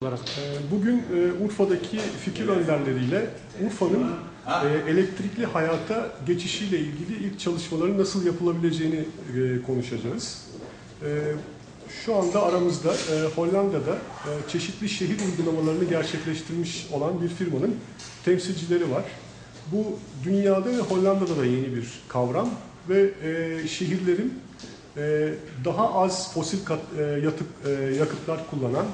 olarak. Bugün Urfa'daki fikir önderleriyle Urfa'nın elektrikli hayata geçişiyle ilgili ilk çalışmaların nasıl yapılabileceğini konuşacağız. Şu anda aramızda Hollanda'da çeşitli şehir uygulamalarını gerçekleştirmiş olan bir firmanın temsilcileri var. Bu dünyada ve Hollanda'da da yeni bir kavram ve şehirlerin daha az fosil yakıtlar kullanan,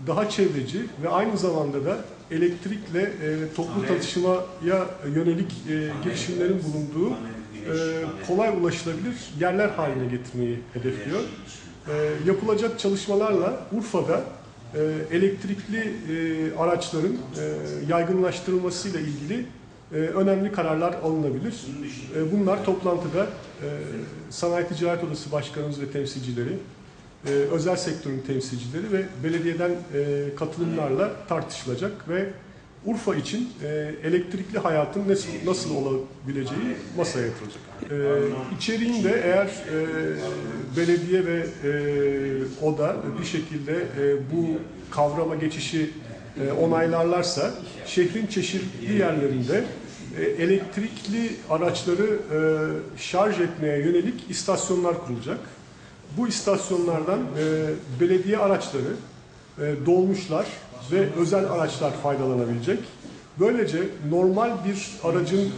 daha çevreci ve aynı zamanda da elektrikle toplu taşımaya yönelik girişimlerin bulunduğu kolay ulaşılabilir yerler haline getirmeyi hedefliyor. Yapılacak çalışmalarla Urfa'da elektrikli araçların yaygınlaştırılmasıyla ilgili önemli kararlar alınabilir. Bunlar toplantıda Sanayi Ticaret Odası Başkanımız ve temsilcileri, özel sektörün temsilcileri ve belediyeden katılımlarla tartışılacak ve Urfa için elektrikli hayatın nasıl olabileceği masaya yatırılacak. İçeriğinde eğer belediye ve ODA bir şekilde bu kavrama geçişi onaylarlarsa şehrin çeşitli yerlerinde elektrikli araçları şarj etmeye yönelik istasyonlar kurulacak. Bu istasyonlardan belediye araçları, dolmuşlar ve özel araçlar faydalanabilecek. Böylece normal bir aracın,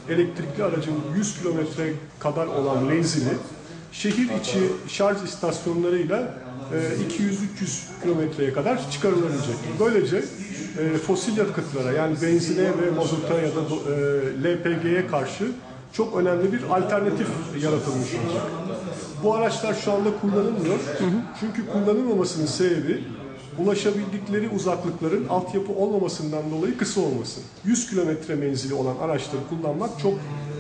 elektrikli aracın 100 kilometre kadar olan menzili şehir içi şarj istasyonlarıyla 200-300 kilometreye kadar çıkarılabilecek. Böylece fosil yakıtlara yani benzine ve mazota ya da LPG'ye karşı çok önemli bir alternatif yaratılmış olacak. Bu araçlar şu anda kullanılmıyor. Çünkü kullanılmamasının sebebi ulaşabildikleri uzaklıkların altyapı olmamasından dolayı kısa olması. 100 kilometre menzili olan araçları kullanmak çok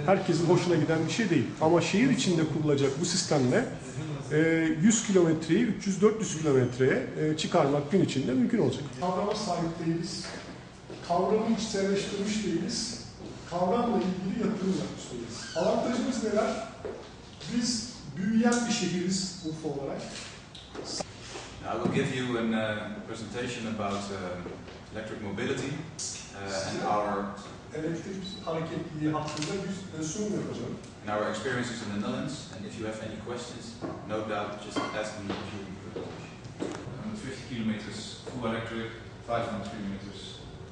herkesin hoşuna giden bir şey değil. Ama şehir içinde kurulacak bu sistemle 100 kilometreyi 300-400 kilometreye çıkarmak gün içinde mümkün olacak. Kavrama sahip değiliz. Kavramı içselleştirmiş değiliz. Kavramla ilgili yatırım yapmış değiliz. Avantajımız neler? Biz büyüyen bir şehiriz Urfa olarak. I will give you a presentation about electric mobility and our elektrik hareketliliği hakkında bir sunum yapacağım. and our experiences in the Netherlands. And if you have any questions, no doubt, just ask me during the presentation. 50 kilometers full electric, 500 kilometers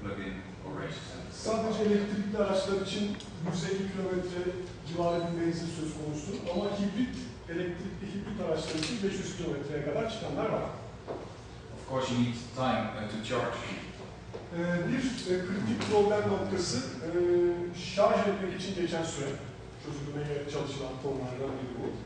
plug-in or range. Sadece elektrikli araçlar için 150 kilometre civarı bir menzil söz konusu ama elektrikli hibrit araçlar için 500 kilometreye kadar çıkanlar var. Of course, you need time to charge. Bir kritik problem noktası şarj etmek için geçen süre çözülmeye çalışılan konulardan biri bu.